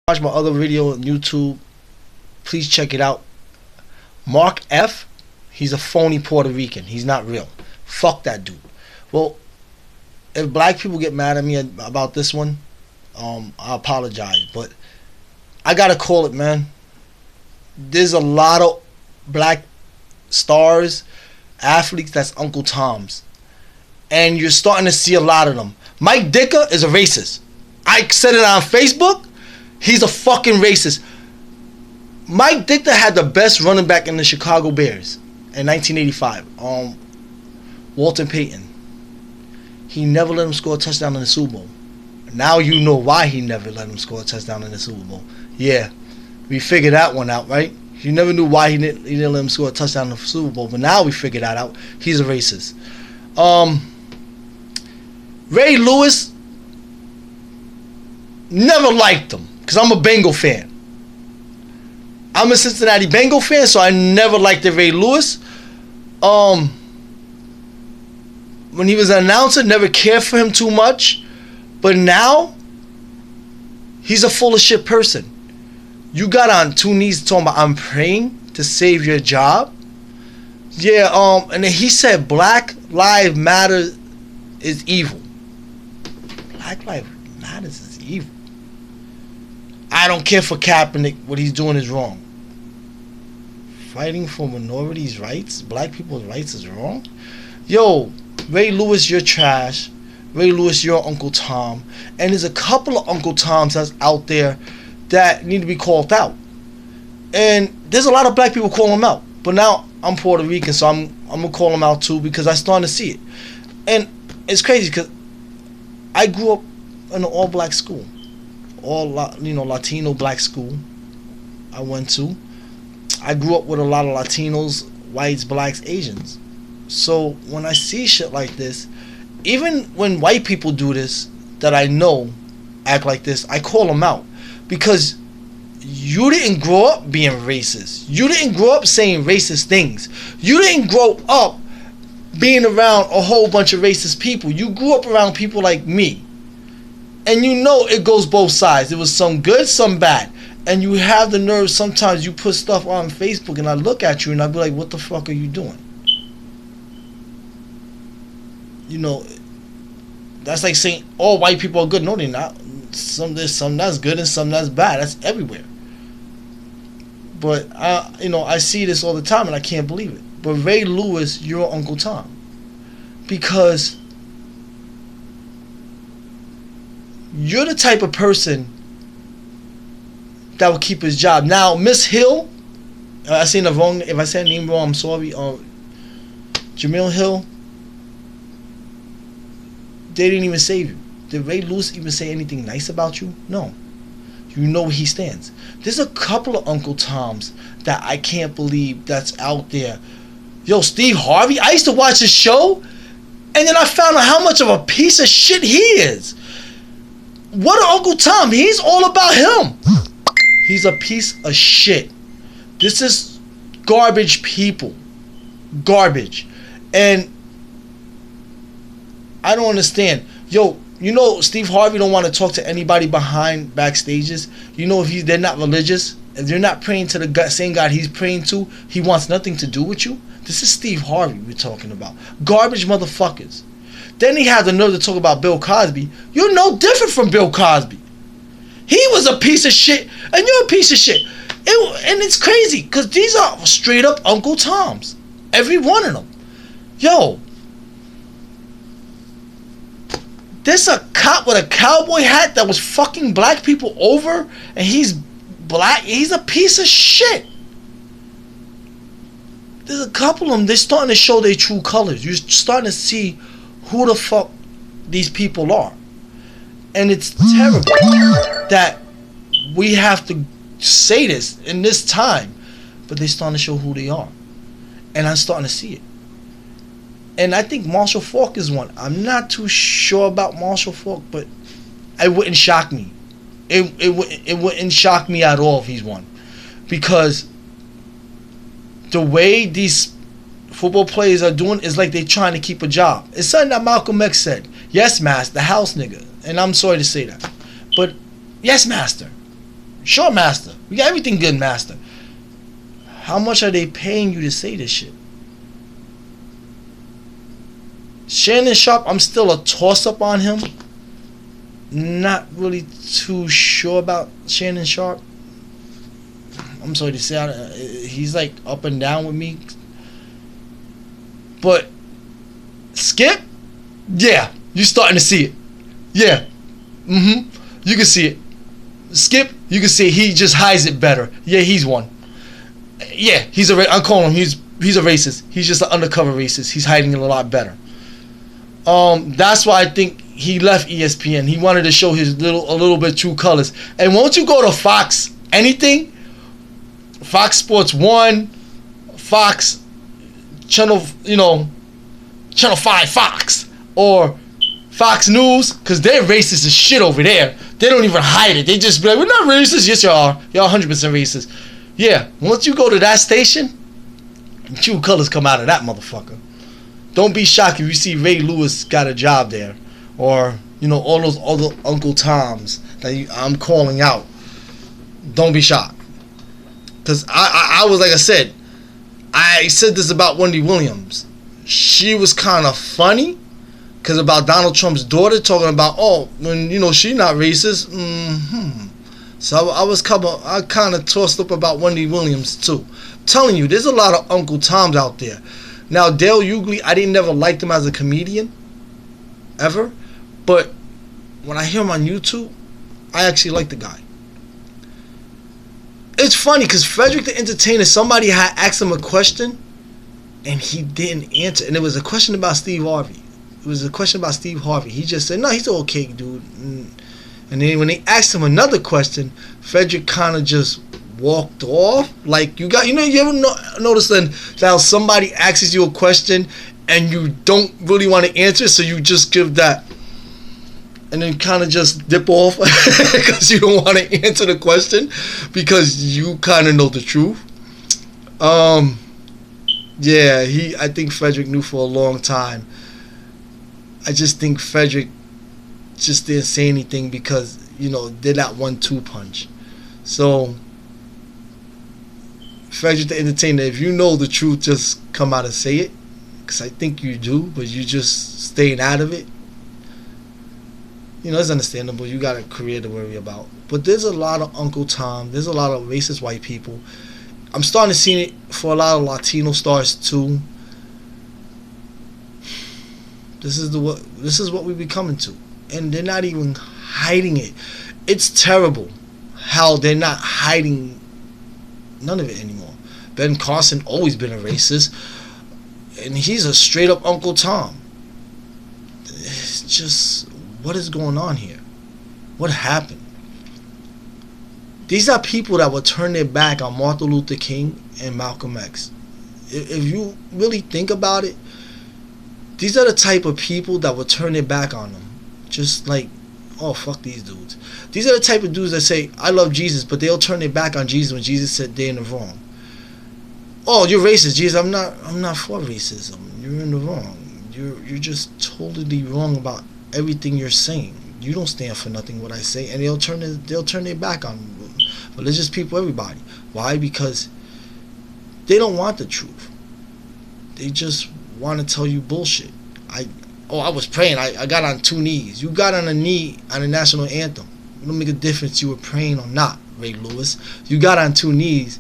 Watch my other video on YouTube. Please check it out. Mark F. He's a phony Puerto Rican. He's not real. Fuck that dude. Well, if black people get mad at me about this one, I apologize. But I gotta call it, man. There's a lot of black stars, athletes that's Uncle Toms. And you're starting to see a lot of them. Mike Dicker is a racist. I said it on Facebook. He's a fucking racist. Mike Dicker had the best running back in the Chicago Bears in 1985. Walter Payton. He never let him score a touchdown in the Super Bowl. Now you know why he never let him score a touchdown in the Super Bowl. Yeah, we figured that one out, right? You never knew why he didn't let him score a touchdown in the Super Bowl, but now we figured that out. He's a racist. Ray Lewis, never liked him because I'm a Bengal fan. I'm a Cincinnati Bengal fan, so I never liked Ray Lewis. When he was an announcer, never cared for him too much. But now, he's a full of shit person. You got on two knees talking about, I'm praying to save your job. Yeah, and then he said Black Lives Matter is evil. Black Lives Matter is evil. I don't care for Kaepernick. What he's doing is wrong. Fighting for minorities' rights, black people's rights is wrong? Yo, Ray Lewis, you're trash. Ray Lewis, you're Uncle Tom. And there's a couple of Uncle Toms that's out there that need to be called out. And there's a lot of black people calling them out. But now I'm Puerto Rican, so I'm going to call them out too because I'm starting to see it. And it's crazy because I grew up in an all-black school. Latino black school I went to. I grew up with a lot of Latinos, whites, blacks, Asians. So when I see shit like this, even when white people do this that I know act like this, I call them out. Because you didn't grow up being racist. You didn't grow up saying racist things. You didn't grow up being around a whole bunch of racist people. You grew up around people like me. And you know it goes both sides. It was some good, some bad. And you have the nerve, sometimes you put stuff on Facebook and I look at you and I be like, what the fuck are you doing? You know, that's like saying all white people are good. No, they're not. There's some that's good and some that's bad. That's everywhere. But, I see this all the time and I can't believe it. But Ray Lewis, you're Uncle Tom. Because you're the type of person that will keep his job. Now, Miss Hill, if I said her name wrong, I'm sorry. Jamil Hill, they didn't even save you. Did Ray Lewis even say anything nice about you? No. You know where he stands. There's a couple of Uncle Toms that I can't believe that's out there. Yo, Steve Harvey, I used to watch his show, and then I found out how much of a piece of shit he is. What an Uncle Tom? He's all about him. He's a piece of shit. This is garbage people. Garbage. And I don't understand. Yo, you know Steve Harvey don't want to talk to anybody behind backstages. You know if they're not religious, if they're not praying to the same God he's praying to, he wants nothing to do with you. This is Steve Harvey we're talking about. Garbage motherfuckers. Then he had the nerve to talk about Bill Cosby. You're no different from Bill Cosby. He was a piece of shit, and you're a piece of shit. And it's crazy, because these are straight up Uncle Toms. Every one of them. Yo. There's a cop with a cowboy hat that was fucking black people over, and he's black. He's a piece of shit. There's a couple of them, they're starting to show their true colors. You're starting to see who the fuck these people are. And it's terrible that we have to say this in this time, but they're starting to show who they are. And I'm starting to see it. And I think Marshall Faulk is one. I'm not too sure about Marshall Faulk, but it wouldn't shock me. It wouldn't shock me at all if he's one. Because the way these football players are doing is like they're trying to keep a job. It's something that Malcolm X said. Yes, master, the house nigga. And I'm sorry to say that. But yes, master. Sure, master. We got everything good, master. How much are they paying you to say this shit? Shannon Sharpe, I'm still a toss-up on him. Not really too sure about Shannon Sharpe. I'm sorry to say, he's like up and down with me. But Skip, yeah, you're starting to see it. Yeah, you can see it. Skip, you can see he just hides it better. Yeah, he's one. Yeah, I'm calling him. He's a racist. He's just an undercover racist. He's hiding it a lot better. That's why I think he left ESPN. He wanted to show a little bit true colors. And won't you go to Fox anything? Fox Sports 1, Fox Channel 5 Fox, or Fox News, because they're racist as shit over there. They don't even hide it. They just be like, we're not racist. Yes, you are. You're 100% racist. Yeah, once you go to that station, true colors come out of that motherfucker. Don't be shocked if you see Ray Lewis got a job there, or all those other Uncle Toms that I'm calling out. Don't be shocked, because I was, like I said this about Wendy Williams. She was kind of funny, because about Donald Trump's daughter talking about, she not racist. So I kind of tossed up about Wendy Williams too. I'm telling you, there's a lot of Uncle Toms out there. Now, Dale Hughley, I didn't never liked him as a comedian, ever. But when I hear him on YouTube, I actually like the guy. It's funny because Frederick the Entertainer, somebody had asked him a question, and he didn't answer. And it was a question about Steve Harvey. He just said, no, he's an okay dude. And then when they asked him another question, Frederick kind of just walked off. Like, you ever notice that somebody asks you a question and you don't really want to answer, so you just give that and then kind of just dip off because you don't want to answer the question because you kind of know the truth. Yeah, I think Frederick knew for a long time. I just think Frederick just didn't say anything because, they're not 1-2 punch. So, Frederick the Entertainer, if you know the truth, just come out and say it. Because I think you do, but you just staying out of it. It's understandable. You got a career to worry about. But there's a lot of Uncle Tom. There's a lot of racist white people. I'm starting to see it for a lot of Latino stars too. This is what we be coming to. And they're not even hiding it. It's terrible how they're not hiding none of it anymore. Ben Carson always been a racist, and he's a straight up Uncle Tom. It's just, what is going on here? What happened? These are people that would turn their back on Martin Luther King and Malcolm X. If you really think about it, these are the type of people that would turn their back on them. Just like, oh, fuck these dudes. These are the type of dudes that say, I love Jesus, but they'll turn their back on Jesus when Jesus said they're in the wrong. Oh, you're racist, Jesus. I'm not for racism. You're in the wrong. You're just totally wrong about everything you're saying. You don't stand for nothing what I say, and they'll turn their back on religious people, everybody. Why? Because they don't want the truth. They just want to tell you bullshit. I was praying. I got on 2 knees. You got on a knee on the national anthem. It don't make a difference you were praying or not, Ray Lewis. You got on 2 knees,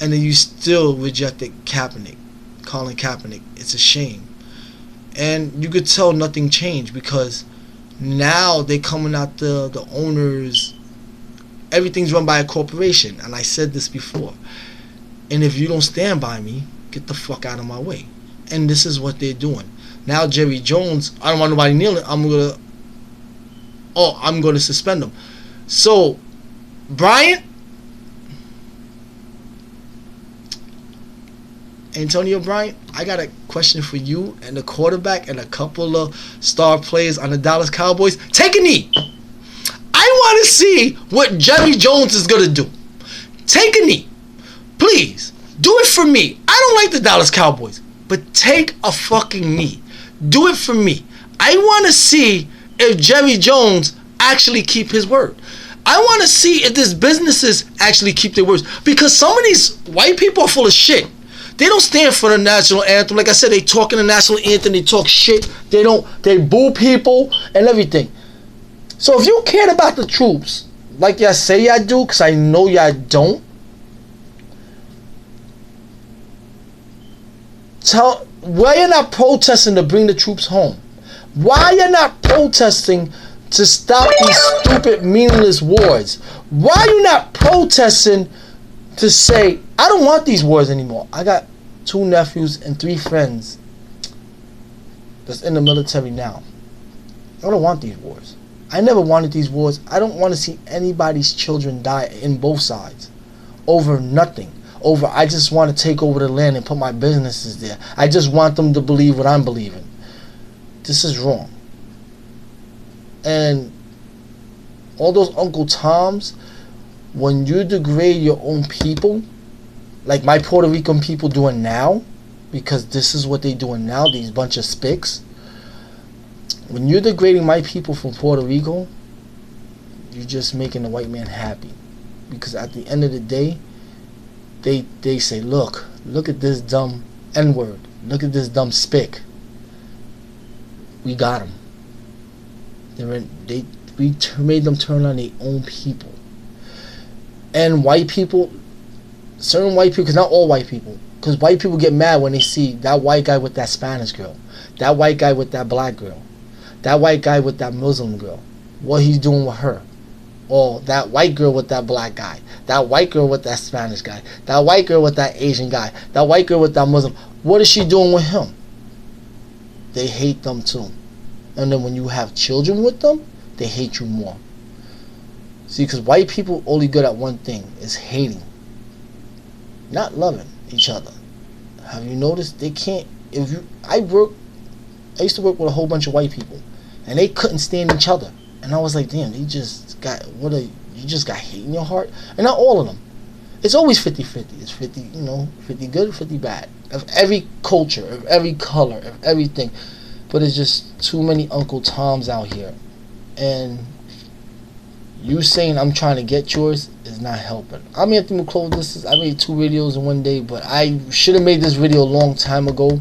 and then you still rejected Kaepernick, Colin Kaepernick. It's a shame. And you could tell nothing changed because now they're coming out the owners. Everything's run by a corporation, and I said this before. And if you don't stand by me, get the fuck out of my way. And this is what they're doing. Now Jerry Jones, I don't want nobody kneeling. I'm gonna suspend him. So, Bryant, Antonio Bryant, I got a question for you and the quarterback and a couple of star players on the Dallas Cowboys. Take a knee. I want to see what Jerry Jones is gonna do. Take a knee, please. Do it for me. I don't like the Dallas Cowboys, but take a fucking knee. Do it for me. I want to see if Jerry Jones actually keep his word. I want to see if these businesses actually keep their words, because some of these white people are full of shit. They don't stand for the national anthem. Like I said, they talk in the national anthem. They talk shit. They boo people and everything. So if you cared about the troops, like y'all say y'all do, because I know y'all don't, why you're not protesting to bring the troops home? Why you're not protesting to stop these stupid, meaningless wars? Why are you not protesting to say, I don't want these wars anymore? I got 2 nephews and 3 friends that's in the military now. I don't want these wars. I never wanted these wars. I don't want to see anybody's children die in both sides over nothing. Over, I just want to take over the land and put my businesses there. I just want them to believe what I'm believing. This is wrong. And all those Uncle Toms, when you degrade your own people, like my Puerto Rican people doing now, because this is what they doing now, these bunch of spics. When you're degrading my people from Puerto Rico, you're just making the white man happy. Because at the end of the day, they say, look at this dumb N-word. Look at this dumb spick. We got him. We made them turn on their own people. And white people, certain white people, because not all white people, because white people get mad when they see that white guy with that Spanish girl, that white guy with that black girl, that white guy with that Muslim girl, what he's doing with her. Or that white girl with that black guy, that white girl with that Spanish guy, that white girl with that Asian guy, that white girl with that Muslim. What is she doing with him? They hate them too. And then when you have children with them, they hate you more. See, because white people only good at one thing, is hating, not loving each other. Have you noticed? They can't. I used to work with a whole bunch of white people, and they couldn't stand each other. And I was like, damn, you just got hate in your heart. And not all of them. It's always 50-50. It's 50 good, 50 bad. Of every culture, of every color, of everything. But it's just too many Uncle Toms out here. And you saying I'm trying to get yours is not helping. I'm Anthony monclova. I made 2 videos in one day, but I should have made this video a long time ago.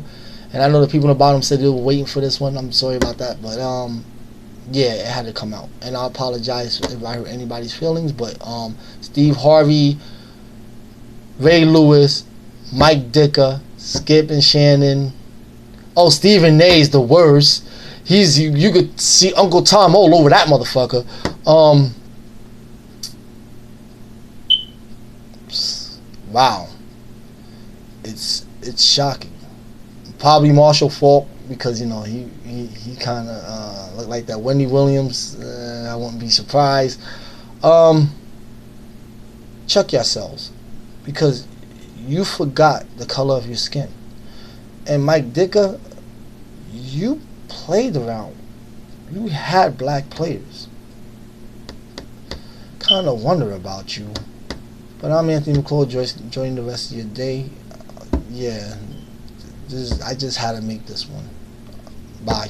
And I know the people in the bottom said they were waiting for this one. I'm sorry about that. But, yeah, it had to come out, and I apologize if I hurt anybody's feelings. But Steve Harvey, Ray Lewis, Mike Dicker, Skip and Shannon. Oh, Stephen A's the worst. You could see Uncle Tom all over that motherfucker. Wow, it's shocking. Probably Marshall Falk, because he kind of looked like that Wendy Williams. I wouldn't be surprised. Check yourselves, because you forgot the color of your skin. And Mike Dicker, you played around. You had black players. Kind of wonder about you. But I'm Anthony monclova. Enjoying the rest of your day. Yeah. I just had to make this one. Bye.